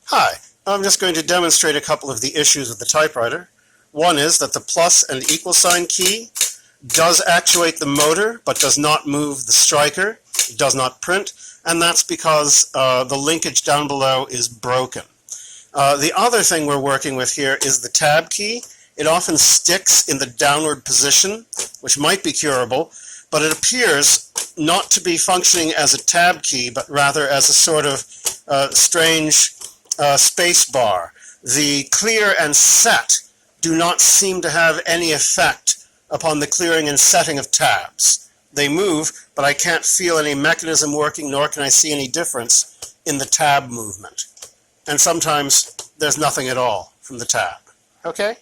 Hi, I'm just going to demonstrate a couple of the issues with the typewriter. One is that the plus and equal sign key does actuate the motor, but does not move the striker. It does not print, and that's because the linkage down below is broken. The other thing we're working with here is the tab key. It often sticks in the downward position, which might be curable, but it appears not to be functioning as a tab key, but rather as a sort of strange space bar. The clear and set do not seem to have any effect upon the clearing and setting of tabs. They move, but I can't feel any mechanism working, nor can I see any difference in the tab movement. And sometimes there's nothing at all from the tab. Okay?